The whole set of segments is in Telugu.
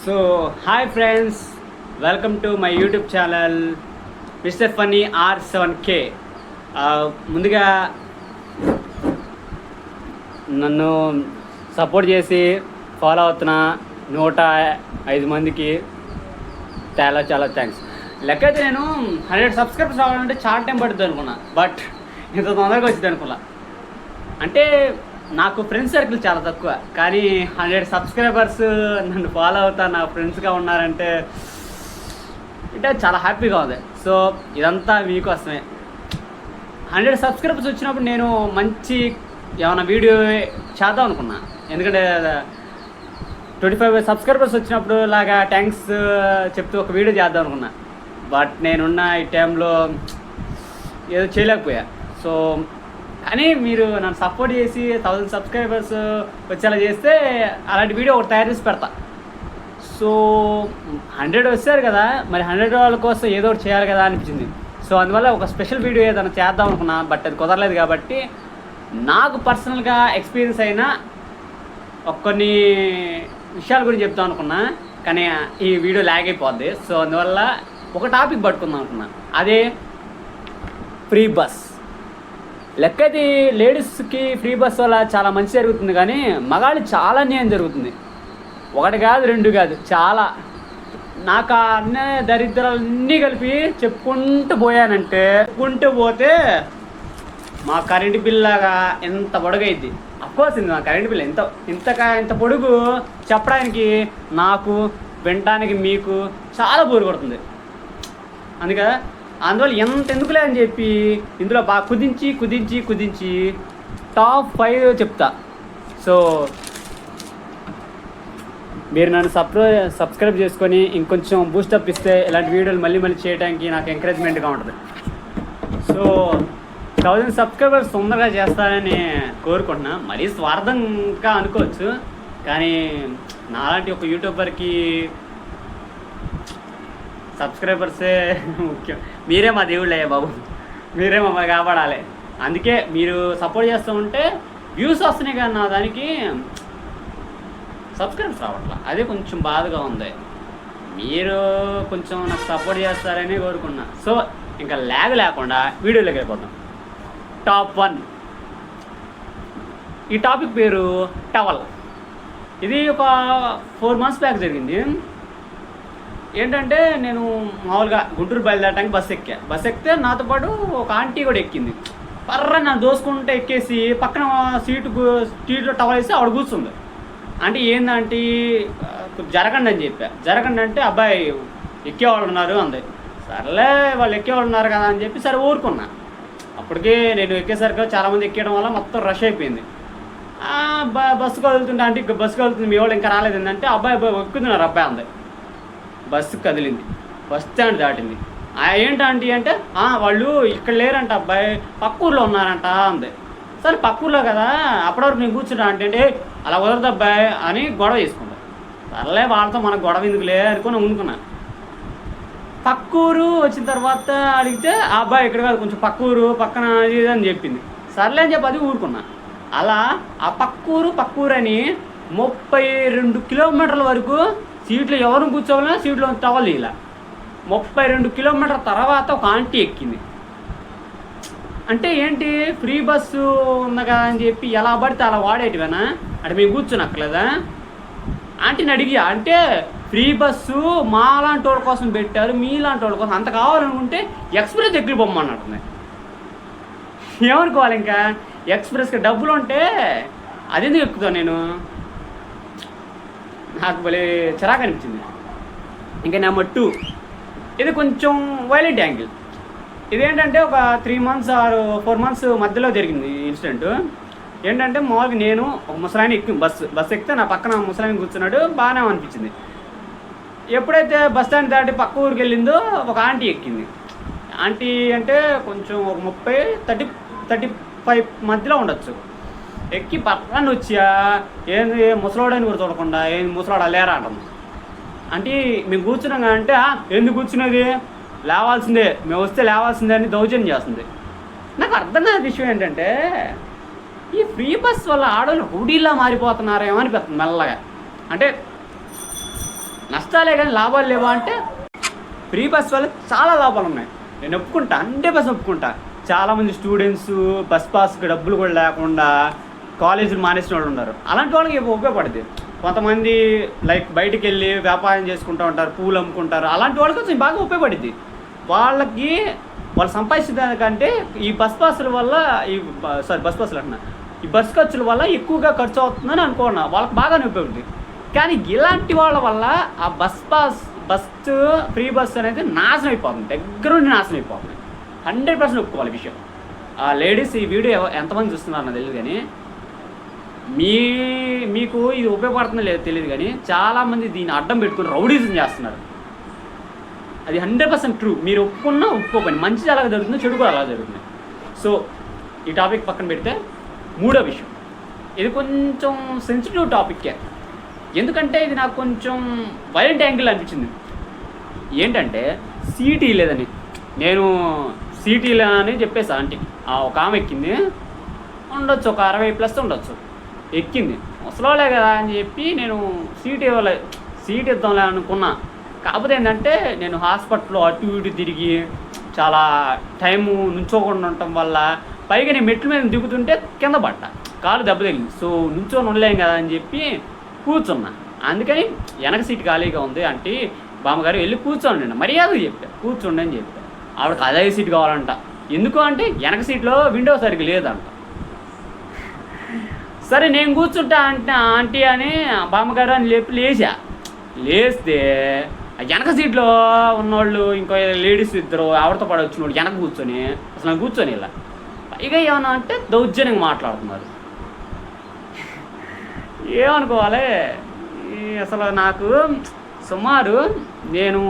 So hi friends, welcome to my YouTube channel mister funny R7K. ముందుగా నన్ను సపోర్ట్ చేసి ఫాలో అవుతున్న 105 మందికి చాలా చాలా థ్యాంక్స్. లెక్క అయితే నేను 100 సబ్స్క్రైబర్స్ రావాలంటే చాలా టైం పడుతుంది అనుకున్నా, బట్ ఇంత తొందరగా వచ్చింది అనుకున్నా. అంటే నాకు ఫ్రెండ్స్ సర్కిల్ చాలా తక్కువ, కానీ 100 సబ్స్క్రైబర్స్ నన్ను ఫాలో అవుతా నా ఫ్రెండ్స్గా ఉన్నారంటే అంటే చాలా హ్యాపీగా ఉంది. సో ఇదంతా మీకోసమే. 100 సబ్స్క్రైబర్స్ వచ్చినప్పుడు నేను మంచి ఏమైనా వీడియో చేద్దాం అనుకున్నా, ఎందుకంటే 25 సబ్స్క్రైబర్స్ వచ్చినప్పుడు లాగా థ్యాంక్స్ చెప్తూ ఒక వీడియో చేద్దాం అనుకున్నా. బట్ నేనున్న ఈ టైంలో ఏదో చేయలేకపోయా. సో కానీ మీరు నన్ను సపోర్ట్ చేసి 1000 సబ్స్క్రైబర్స్ వచ్చేలా చేస్తే అలాంటి వీడియో ఒకటి తయారు చేసి పెడతా. సో 100 వచ్చారు కదా, మరి 100 వాళ్ళ కోసం ఏదో ఒకటి చేయాలి కదా అనిపించింది. సో అందువల్ల ఒక స్పెషల్ వీడియో ఏదైనా చేద్దాం అనుకున్నా, బట్ అది కుదరలేదు. కాబట్టి నాకు పర్సనల్గా ఎక్స్పీరియన్స్ అయిన కొన్ని విషయాల గురించి చెప్తాం అనుకున్నా, కానీ ఈ వీడియో ల్యాగ్ అయిపోద్ది. సో అందువల్ల ఒక టాపిక్ పట్టుకుందాం అనుకున్నా, అదే ఫ్రీ బస్. లెక్కది లేడీస్కి ఫ్రీ బస్ వల్ల చాలా మంచి జరుగుతుంది, కానీ మగాళ్ళు చాలా అన్యాయం జరుగుతుంది. ఒకటి కాదు, రెండు కాదు, చాలా. నాకు ఆ అన్యాయ దరిద్రాలన్నీ కలిపి చెప్పుకుంటూ పోతే మా కరెంటు బిల్లాగా ఎంత పొడుగైద్ది. అఫ్కోర్స్ మా కరెంటు బిల్ ఇంత పొడుగు చెప్పడానికి నాకు, వినటానికి మీకు చాలా బోరు కొడుతుంది. అందువల్ల ఎందుకులే అని చెప్పి ఇందులో బాగా కుదించి టాప్ 5 చెప్తా. సో మీరు నన్ను సబ్స్క్రైబ్ చేసుకొని ఇంకొంచెం బూస్టప్ ఇస్తే ఇలాంటి వీడియోలు మళ్ళీ చేయడానికి నాకు ఎంకరేజ్మెంట్గా ఉంటుంది. సో 1000 సబ్స్క్రైబర్స్ తొందరగా చేస్తారని కోరుకుంటున్నా. మరీ స్వార్థంగా అనుకోవచ్చు, కానీ నాలాంటి ఒక యూట్యూబర్కి సబ్స్క్రైబర్సే ముఖ్యం. మీరే మా దేవుళ్ళే బాబు, మీరే మమ్మల్ని కాపాడాలి. అందుకే మీరు సపోర్ట్ చేస్తూ ఉంటే వ్యూస్ వస్తున్నాయి, కానీ నా దానికి సబ్స్క్రైబర్స్ రావట్లా. అదే కొంచెం బాధగా ఉంది. మీరు కొంచెం నాకు సపోర్ట్ చేస్తారని కోరుకున్నా. సో ఇంకా ల్యాగ్ లేకుండా వీడియోలోకి వెళ్ళిపోతాం. టాప్ 1. ఈ టాపిక్ పేరు టవల్. ఇది ఒక 4 months బ్యాక్ జరిగింది. ఏంటంటే నేను మామూలుగా గుంటూరు బయలుదేరడానికి బస్ ఎక్కితే నాతో పాటు ఒక ఆంటీ కూడా ఎక్కింది. నన్ను దోసుకుంటే ఎక్కేసి పక్కన సీట్లో టవల్ వేసి ఆవిడ కూర్చుంది. అంటే ఏందంటే జరగండి అని జరగండి అంటే అబ్బాయి ఎక్కేవాళ్ళు ఉన్నారు అంది. సర్లే వాళ్ళు ఎక్కేవాళ్ళు ఉన్నారు కదా అని చెప్పి సరే ఊరుకున్నా. అప్పటికే నేను ఎక్కేసరికి చాలామంది ఎక్కేయడం వల్ల మొత్తం రష్ అయిపోయింది. బస్సు కదులుతుంటే అంటే బస్సు కదులుతుంది, మీ వాళ్ళు ఇంకా రాలేదు ఏంటంటే అబ్బాయి ఎక్కుతున్నారు అబ్బాయి అంది. బస్సు కదిలింది, బస్ స్టాండ్ దాటింది. ఏంటంటే అంటే వాళ్ళు ఇక్కడ లేరంట అబ్బాయి, పక్క ఊర్లో ఉన్నారంట అంది. సరే పక్క ఊర్లో కదా, అప్పటివరకు నేను కూర్చుంటా అంటే అలా కుదరదు అబ్బాయి అని గొడవ చేసుకుంటా. సర్లే వాళ్ళతో మనకు గొడవ ఎందుకులే అనుకుని అనుకున్నా. పక్క ఊరు వచ్చిన తర్వాత అడిగితే ఆ అబ్బాయి ఇక్కడ కాదు, కొంచెం పక్క ఊరు పక్కన ఇది అని చెప్పింది. సర్లే అని చెప్పి అది ఊరుకున్నా. అలా ఆ పక్క ఊరు అని 32 కిలోమీటర్ల వరకు సీట్లో ఎవరు కూర్చోవాలన్నా సీట్లో టవల్ ఇలా 32 కిలోమీటర్ల తర్వాత ఒక ఆంటీ ఎక్కింది. అంటే ఏంటి, ఫ్రీ బస్సు ఉంది కదా అని చెప్పి ఎలా పడితే అలా వాడేటివేనా అంటే మేము కూర్చోనక్కర్లేదా ఆంటీని అడిగి. అంటే ఫ్రీ బస్సు మా లాంటి వాళ్ళ కోసం పెట్టారు, మీ లాంటి వాళ్ళ కోసం. అంత కావాలనుకుంటే ఎక్స్ప్రెస్ ఎక్కి పొమ్మన్నట్టుంది. ఏమనుకోవాలి, ఇంకా ఎక్స్ప్రెస్కి డబ్బులు ఉంటే అదెందుకు ఎక్కుతాను నేను, నాకు భలే చిరాకు అనిపించింది. ఇంకా నెంబర్ 2, ఇది కొంచెం వైలెంట్ యాంగిల్. ఇదేంటంటే ఒక 3 months or 4 months మధ్యలో జరిగింది ఇన్సిడెంట్. ఏంటంటే మామూలుగా నేను ఒక ముసలాయన బస్సు ఎక్కితే నా పక్కన ముసలాయన కూర్చున్నాడు, బాగానే అనిపించింది. ఎప్పుడైతే బస్ స్టాండ్ దాటి పక్క ఊరికి వెళ్ళిందో ఒక ఆంటీ ఎక్కింది. ఆంటీ అంటే కొంచెం ఒక 30-35 మధ్యలో ఉండొచ్చు. ఎక్కి పక్కన వచ్చా ఏంది ముసలాడని కూడా చూడకుండా ఏంది ముసలాడ లేరా అంటాం. అంటే మేము కూర్చున్నాం అంటే ఎందుకు కూర్చున్నది, లేవాల్సిందే, మేము వస్తే లేవాల్సిందే అని దౌర్జన్యం చేస్తుంది. నాకు అర్థం కాని విషయం ఏంటంటే ఈ ఫ్రీ బస్ వల్ల ఆడవాళ్ళు రౌడీలా మారిపోతున్నారేమో అనిపిస్తుంది మెల్లగా. అంటే నష్టాలే కానీ లాభాలు లేవా అంటే ఫ్రీ బస్ వల్ల చాలా లాభాలు ఉన్నాయి. నేను ఒప్పుకుంటా, 100% ఒప్పుకుంటా. చాలామంది స్టూడెంట్స్ బస్ పాస్కి డబ్బులు కూడా లేకుండా కాలేజీలు మానేసిన వాళ్ళు ఉన్నారు. అలాంటి వాళ్ళకి ఉపయోగపడుతుంది. కొంతమంది లైక్ బయటికి వెళ్ళి వ్యాపారం చేసుకుంటూ ఉంటారు, పూలు అమ్ముకుంటారు. అలాంటి వాళ్ళకి కొంచెం బాగా ఉపయోగపడుద్ది. వాళ్ళకి వాళ్ళు సంపాదించిన దానికంటే ఈ బస్ పాసుల వల్ల బస్ పాసులు అంటున్నా, ఈ బస్ ఖర్చుల వల్ల ఎక్కువగా ఖర్చు అవుతుందని అనుకున్నా. వాళ్ళకి బాగానే ఉపయోగపడుతుంది. కానీ ఇలాంటి వాళ్ళ వల్ల ఆ బస్సు ఫ్రీ బస్సు అనేది నాశనం అయిపోతుంది, దగ్గరుండి నాశనం అయిపోతుంది. 100% ఒప్పుకోవాలి విషయం. ఆ లేడీస్ ఈ వీడియో ఎంతమంది చూస్తున్నారు నాకు తెలియదు, కానీ మీకు ఇది ఉపయోగపడుతుందో లేదో తెలియదు, కానీ చాలామంది దీన్ని అడ్డం పెట్టుకుని రౌడీజం చేస్తున్నారు. అది 100% ట్రూ. మీరు ఒప్పుకున్నా ఒప్పుకోకండి, మంచి అలాగే జరుగుతుంది, చెడు కూడా అలా జరుగుతుంది. సో ఈ టాపిక్ పక్కన పెడితే మూడో విషయం, ఇది కొంచెం సెన్సిటివ్ టాపిక్కే. ఎందుకంటే ఇది నాకు కొంచెం వైలెంట్ యాంగిల్ అనిపించింది. ఏంటంటే సీటీ లేదని, నేను సీటీలే అని చెప్పేసి ఆంటీకి. ఒక ఆమె ఎక్కింది, ఉండొచ్చు ఒక 60+ ఉండొచ్చు, ఎక్కింది. ముసలోలే కదా అని చెప్పి నేను సీట్ ఇద్దాంలే అనుకున్నా. కాకపోతే ఏంటంటే నేను హాస్పిటల్లో అటు ఇటు తిరిగి చాలా టైము నుంచోకుండా ఉండటం వల్ల, పైగా నేను మెట్ల మీద దిగుతుంటే కింద పడ్డా, కాలు దెబ్బ తగిలింది. సో నుంచొని ఉండలేం కదా అని చెప్పి కూర్చున్నా. అందుకని వెనక సీట్ ఖాళీగా ఉంది అంటే బామ్మగారు వెళ్ళి కూర్చోండి, మర్యాదగా చెప్పా, కూర్చోండి అని చెప్పా. ఆవిడకి అదే సీట్ కావాలంట. ఎందుకు అంటే వెనక సీట్లో విండో సరిగ్గా లేదంట. సరే నేను కూర్చుంటా అంటే ఆంటీ అని బామ్మగారు అని చెప్పి లేస్తే వెనక సీట్లో ఉన్నవాళ్ళు ఇంకో లేడీస్ ఇద్దరు ఆవిడతో పాటు వచ్చిన వాళ్ళు వెనక కూర్చొని అసలు కూర్చొని ఇలా పైగా ఏమన్నా అంటే దౌర్జన్యంగా మాట్లాడుతున్నారు. ఏమనుకోవాలి అసలు. నాకు సుమారు నేను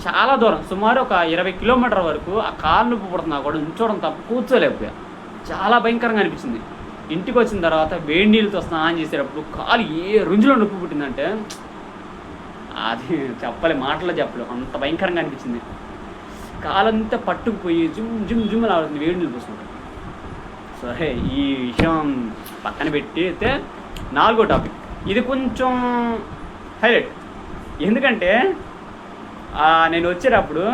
చాలా దూరం, సుమారు ఒక 20 కిలోమీటర్ల వరకు ఆ కాలు నొప్పి పుడుతున్నా కూడా ఉంచోవడం తప్ప కూర్చోలేకపోయా. చాలా భయంకరంగా అనిపించింది. ఇంటికి వచ్చిన తర్వాత వేడి నీళ్ళతో స్నానం చేసేటప్పుడు కాలు ఏ రుంజులో నొప్పి పుట్టిందంటే అది మాటలో చెప్పలేము, అంత భయంకరంగా అనిపించింది. కాలంతా పట్టుకుపోయి జుమ్ ఆడుతుంది వేడి నీళ్ళు పోసుకుంటాం. సరే ఈ విషయం పక్కన పెట్టి అయితే నాలుగో టాపిక్, ఇది కొంచెం హైలైట్. ఎందుకంటే నేను వచ్చేటప్పుడు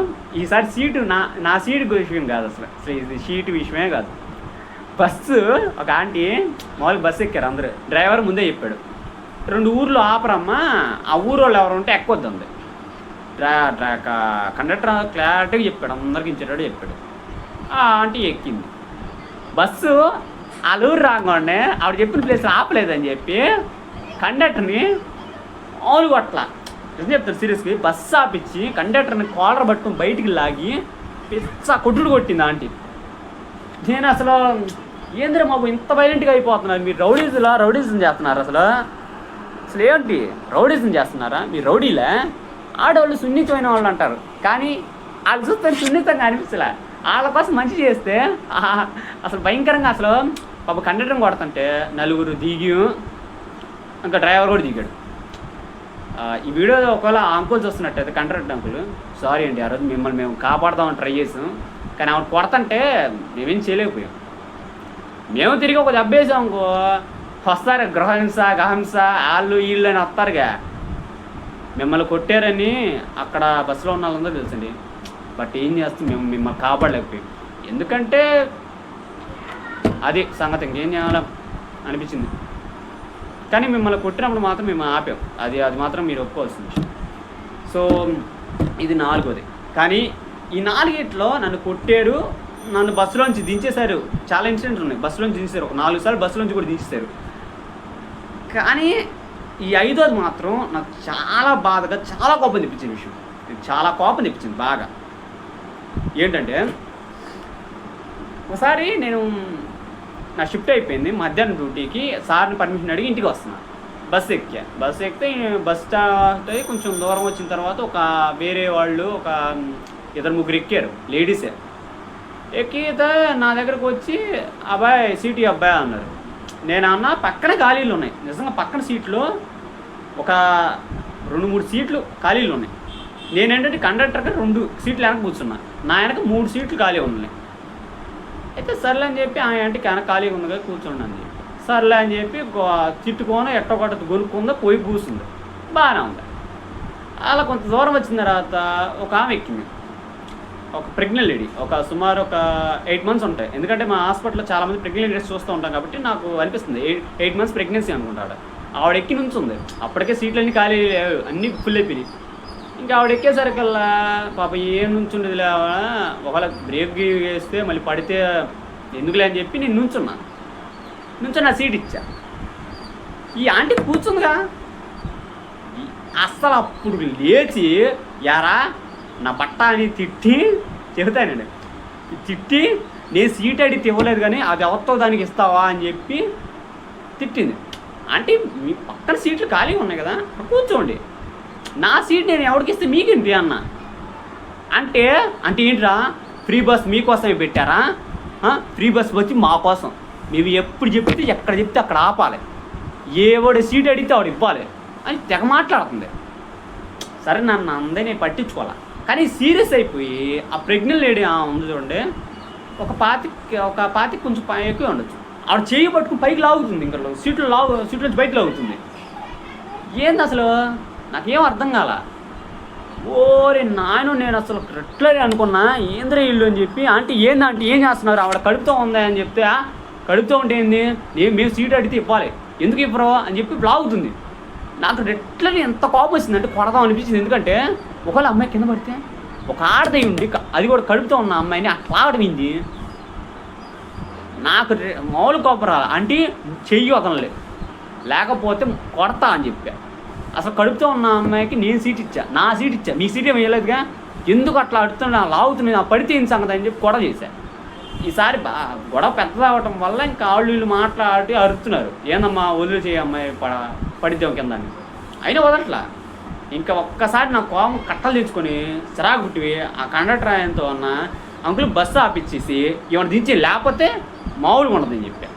ఈసారి సీటు నా సీటు విషయం కాదు, అసలు ఇది సీటు విషయమే కాదు. బస్సు ఒక ఆంటీ మామూలుగా బస్సు ఎక్కారు అందరూ, డ్రైవర్ ముందే చెప్పాడు 2 ఊర్లు ఆపరమ్మా, ఆ ఊరు వాళ్ళు ఎవరు ఉంటే ఎక్కొద్దంది. కండక్టర్ క్లారిటీగా చెప్పాడు, అందరికి ఇచ్చేటట్టు చెప్పాడు. ఆ ఆంటీ ఎక్కింది బస్సు. వాళ్ళ ఊరు రాగానే ఆవిడ చెప్పిన ప్లేస్ ఆపలేదని చెప్పి కండక్టర్ని మామూలు కొట్లా, నిజం చెప్తారు సీరియస్గా, బస్సు ఆపించి కండక్టర్ని కాలర్ పట్టుకుని బయటికి లాగి కొట్టుడు కొట్టింది ఆంటీ. నేను అసలు ఏంద్రా మాకు ఇంత వైలెంట్గా అయిపోతున్నారు, మీరు రౌడీజం చేస్తున్నారు. అసలు ఏంటి రౌడీజం చేస్తున్నారా మీరు? రౌడీలే ఆడవాళ్ళు సున్నితమైన వాళ్ళు అంటారు, కానీ వాళ్ళు చూస్తే సున్నితంగా అనిపిస్తలే. వాళ్ళ కోసం మంచి చేస్తే అసలు భయంకరంగా. అసలు పాప కండక్టర్ని కొడుతుంటే 4 దిగి ఇంకా డ్రైవర్ కూడా దిగాడు. ఈ వీడియో ఒకవేళ అంకుల్ చూస్తున్నట్టయితే కండక్టర్ అంకుల్ సారీ అండి, ఆ రోజు మిమ్మల్ని మేము కాపాడదామని ట్రై చేసాం, కానీ ఆవిడ కొడతంటే మేమేం చేయలేకపోయాం. మేము తిరిగి ఒక దెబ్బ వేసాం అనుకో వస్తారు గృహహింస వాళ్ళు వీళ్ళు అని వస్తారుగా. మిమ్మల్ని కొట్టారని అక్కడ బస్సులో ఉన్న వాళ్ళందరూ తెలుసండి. బట్ ఏం చేస్తాం, మేము మిమ్మల్ని కాపాడలేకపోయాం. ఎందుకంటే అది సంగతి, ఇంకేం చేయాలి అనిపించింది. కానీ మిమ్మల్ని కొట్టినప్పుడు మాత్రం మేము ఆపాం, అది మాత్రం మీరు ఒప్పుకోవాల్సిన విషయం. సో ఇది 4వది. కానీ ఈ 4గిట్లో నన్ను కొట్టారు, నన్ను బస్సులోంచి దించేశారు. చాలా ఇన్సిడెంట్లు ఉన్నాయి, బస్సులోంచి దించేశారు. ఒక 4 సార్లు బస్సులోంచి కూడా దించేశారు. కానీ ఈ 5వది మాత్రం నాకు చాలా బాధగా, చాలా కోపం తెప్పించిన విషయం. చాలా కోపం తెప్పించింది బాగా. ఏంటంటే ఒకసారి నేను నా షిఫ్ట్ అయిపోయింది, మధ్యాహ్నం డ్యూటీకి సార్ని పర్మిషన్ అడిగి ఇంటికి వస్తున్నా. బస్సు ఎక్కితే బస్ స్టాప్ అయ్యి కొంచెం దూరం వచ్చిన తర్వాత ఒక వేరే వాళ్ళు ఒక 2-3 ఎక్కారు, లేడీసే. ఎక్కితే నా దగ్గరకు వచ్చి అబ్బాయి సీటీ అబ్బాయి అన్నారు. నేను అన్న పక్కన ఖాళీలు ఉన్నాయి, నిజంగా పక్కన సీట్లో ఒక 2-3 సీట్లు ఖాళీలు ఉన్నాయి. నేనేంటంటే కండక్టర్గా 2 సీట్లు వెనక కూర్చున్నా, నా వెనక 3 సీట్లు ఖాళీ ఉన్నాయి. అయితే సర్లే అని చెప్పి ఆ ఇంటికి వెనక ఖాళీగా ఉంది కదా కూర్చోండి అని చెప్పి సర్లే అని చెప్పి తిట్టుకోన ఎట్టొకటి గొనుక్కుందా పోయి కూర్చుంది, బాగానే ఉంది. అలా కొంత దూరం వచ్చిన తర్వాత ఒక ఆమె ఎక్కింది, ఒక ప్రెగ్నెంట్ లేడీ, సుమారు ఒక 8 months ఉంటాయి. ఎందుకంటే మా హాస్పిటల్లో చాలామంది ప్రెగ్నెంట్ లేడీస్ చూస్తూ ఉంటాం కాబట్టి నాకు అనిపిస్తుంది 8 months ప్రెగ్నెన్సీ అనుకుంటాడు. ఆవిడ ఎక్కి నుంచుంది, అప్పటికే సీట్లన్నీ ఖాళీ లేవు, అన్నీ ఫుల్ అయిపోయినాయి. ఇంకా ఆవిడ ఎక్కేసరికల్లా పాప ఏం నుంచుండేది లేవా, ఒకవేళ బ్రేక్ వేస్తే మళ్ళీ పడితే ఎందుకులే అని చెప్పి నేను నుంచున్నా నా సీట్ ఇచ్చా. ఈ ఆంటీ కూర్చుందిగా, అస్సలు అప్పుడు లేచి యారా నా బట్ట అని చెబుతానండి, తిట్టి నేను సీట్ అడిగితే ఇవ్వలేదు కానీ అది ఎవరితో దానికి ఇస్తావా అని చెప్పి తిట్టింది. అంటే మీ పక్కన సీట్లు ఖాళీగా ఉన్నాయి కదా, కూర్చోండి, నా సీట్ నేను ఎవరికి ఇస్తే మీకేంటి అన్న. అంటే ఏంట్రా ఫ్రీ బస్ మీకోసమే పెట్టారా, ఫ్రీ బస్ వచ్చి మా కోసం, మేము ఎప్పుడు చెప్తే ఎక్కడ చెప్తే అక్కడ ఆపాలి, ఏవాడు సీట్ అడిగితే ఆవిడ ఇవ్వాలి అని తెగ మాట్లాడుతుంది. సరే నన్ను అందరినీ నేను పట్టించుకోవాలి, కానీ సీరియస్ అయిపోయి ఆ ప్రెగ్నెంట్ లేడీ ఉంది చూడండి, ఒక పాతికి కొంచెం ఎక్కువ ఉండొచ్చు, ఆవిడ చేయి పట్టుకుని పైకి లాగుతుంది, ఇంకా సీట్లు నుంచి బయటకు లాగుతుంది. ఏంది అసలు నాకేం అర్థం కాల. ఓరే నాయన, నేను అసలు రెట్లరే అనుకున్నా, ఏంద్రే ఇల్లు అని చెప్పి. ఆంటీ ఏం చేస్తున్నారు, ఆవిడ కడుపుతో ఉందా అని చెప్తే, కడుపుతో ఉంటే ఏంది, మేము సీట్ అడిగితే ఇవ్వాలి, ఎందుకు ఇవ్వరు అని చెప్పి లాగుతుంది. నాకు రెట్లని ఎంత కోపం వచ్చింది అంటే కొడదాం అనిపించింది. ఎందుకంటే ఒకవేళ అమ్మాయి కింద పడితే, ఒక ఆడదై ఉండి అది కూడా కడుపుతో ఉన్న అమ్మాయిని అట్లా ఆడమింది. నాకు మామూలు కోపం రాలి, అంటే చెయ్యి వదలలే, లేకపోతే కొడతా అని చెప్పా. అసలు కడుపుతో ఉన్న అమ్మాయికి నేను సీట్ ఇచ్చా, నా సీట్ ఇచ్చా, మీ సీట్ ఏమి వేయలేదుగా, ఎందుకు అట్లా అడుగుతున్నా, లాగుతున్నా, పడితే ఏం సంగతి అని చెప్పి గొడవ చేశా. ఈసారి గొడవ పెద్దదవటం వల్ల ఇంకా వీళ్ళు మాట్లాడి అరుతున్నారు, ఏందమ్మా వదిలి చేయ అమ్మాయి పడిద్దాం కింద అని. అయినా వదలట్లా. ఇంకా ఒక్కసారి నా కోపం కట్టలు తెచ్చుకొని చిరాకు పుట్టివి ఆ కండక్టర్ ఆయనతో అన్న, అంకుల్ బస్సు ఆపిచ్చేసి ఏమైనా దించి లేకపోతే మామూలుగా ఉండదని చెప్పా.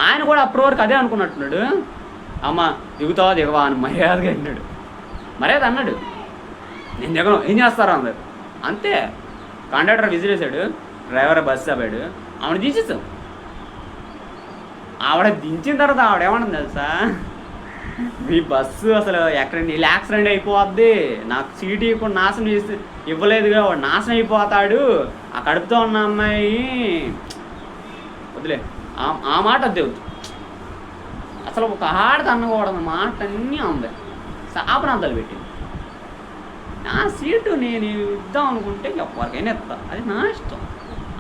ఆయన కూడా అప్పటి వరకు అదే అనుకున్నట్టున్నాడు, అమ్మ దిగుతావా దిగవా అని మర్యాదగా అన్నాడు. నేను దిగను, ఏం చేస్తారా అన్నారు. అంతే, కండక్టర్ విసిరేసాడు, డ్రైవర్ బస్సు ఆపాడు, ఆవిడ దించేసాం. ఆవిడ దించిన తర్వాత ఆవిడేమన్నా తెలుసా, మీ బస్సు అసలు ఎక్కడ నీళ్ళు యాక్సిడెంట్ అయిపోద్ది, నాకు సీట్ ఇవ్వకుండా నాశనం చేసి ఇవ్వలేదుగా, వాడు నాశనం అయిపోతాడు, ఆ కడుపుతో ఉన్న అమ్మాయి వదిలే ఆ మాట వద్దు. అసలు ఒక ఆడది అన్నకూడదు మాట అన్నీ ఉంది, శాపనార్థాలు పెట్టింది. నా సీటు నేను ఇద్దాం అనుకుంటే ఎవరికైనా ఇస్తా, అది నా ఇష్టం.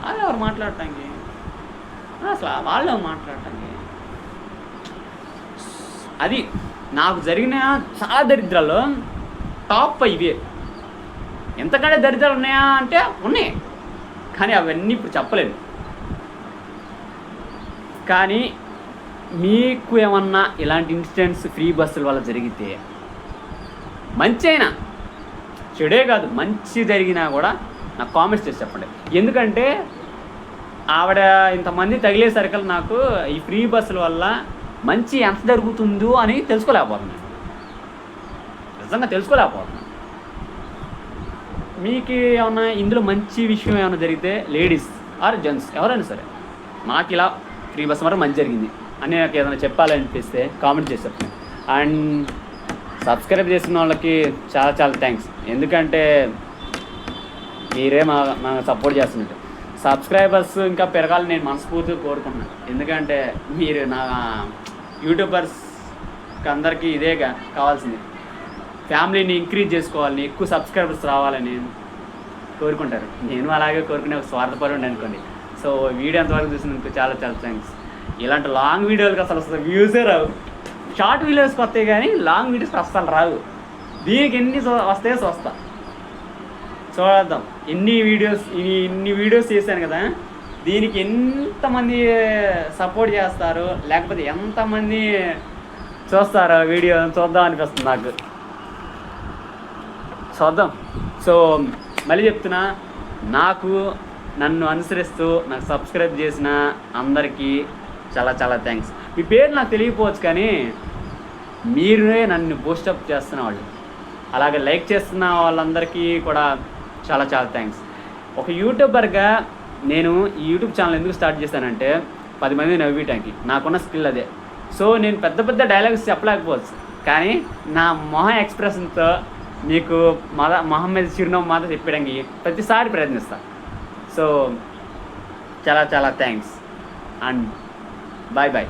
అది ఎవరు మాట్లాడటానికి, అసలు వాళ్ళు మాట్లాడటానికి. అది నాకు జరిగిన చాలా దరిద్రాల్లో టాప్ ఇవే. ఎంతకంటే దరిద్రాలు ఉన్నాయా అంటే ఉన్నాయి, కానీ అవన్నీ ఇప్పుడు చెప్పలేను. కానీ మీకు ఏమన్నా ఇలాంటి ఇన్సిడెంట్స్ ఫ్రీ బస్సుల వల్ల జరిగితే, మంచి అయినా చెడే కాదు మంచి జరిగినా కూడా నాకు కామెంట్స్ చేసి చెప్పండి. ఎందుకంటే ఆవిడ ఇంతమంది తగిలేసరికి నాకు ఈ ఫ్రీ బస్సుల వల్ల మంచి ఎంత జరుగుతుందో అని తెలుసుకోలేకపోతున్నాను, నిజంగా తెలుసుకోలేకపోతున్నాను. మీకు ఏమన్నా ఇందులో మంచి విషయం ఏమైనా జరిగితే, లేడీస్ ఆర్ జెంట్స్ ఎవరైనా సరే, నాకు ఇలా ఫ్రీ బస్ వరకు మంచి జరిగింది అని నాకు ఏదైనా చెప్పాలనిపిస్తే కామెంట్ చేసి చెప్పండి. అండ్ సబ్స్క్రైబ్ చేసిన వాళ్ళకి చాలా చాలా థ్యాంక్స్, ఎందుకంటే మీరే మా సపోర్ట్ చేస్తున్నట్టు. సబ్స్క్రైబర్స్ ఇంకా పెరగాలని నేను మనస్ఫూర్తిగా కోరుకుంటున్నాను, ఎందుకంటే మీరు నా యూట్యూబర్స్కి అందరికీ ఇదేగా కావాల్సింది, ఫ్యామిలీని ఇంక్రీజ్ చేసుకోవాలని, ఎక్కువ సబ్స్క్రైబర్స్ రావాలని కోరుకుంటారు. నేను అలాగే కోరుకునే ఒక స్వార్థపరుడు అనుకోండి. సో వీడియో అంతవరకు చూసినందుకు చాలా చాలా థ్యాంక్స్. ఇలాంటి లాంగ్ వీడియోలకు అసలు వ్యూసే రావు, షార్ట్ వీడియోస్కి వస్తాయి కానీ లాంగ్ వీడియోస్కి అస్సలు రావు. దీనికి ఎన్ని వస్తాయో చూస్తా, చూద్దాం. ఇన్ని వీడియోస్ చేశాను కదా, దీనికి ఎంతమంది సపోర్ట్ చేస్తారు, లేకపోతే ఎంతమంది చూస్తారో వీడియో చూద్దాం అనిపిస్తుంది నాకు. చూద్దాం. సో మళ్ళీ చెప్తున్నా, నన్ను అనుసరిస్తూ నాకు సబ్స్క్రైబ్ చేసిన అందరికీ చాలా చాలా థ్యాంక్స్. మీ పేరు నాకు తెలియకపోవచ్చు కానీ మీరే నన్ను బూస్టప్ చేస్తున్న వాళ్ళు, అలాగే లైక్ చేస్తున్న వాళ్ళందరికీ కూడా చాలా చాలా థ్యాంక్స్. ఒక యూట్యూబర్గా నేను ఈ యూట్యూబ్ ఛానల్ ఎందుకు స్టార్ట్ చేశానంటే 10 మంది నవ్వేయటానికి. నాకున్న స్కిల్ అదే. సో నేను పెద్ద పెద్ద డైలాగ్స్ చెప్పలేకపోవచ్చు, కానీ నా మొహం ఎక్స్ప్రెషన్తో మీకు మహమ్మద్ చిరునవ్వు మాత్రం చెప్పడానికి ప్రతిసారి ప్రయత్నిస్తా. సో చాలా చాలా థ్యాంక్స్ అండ్ బాయ్ బాయ్.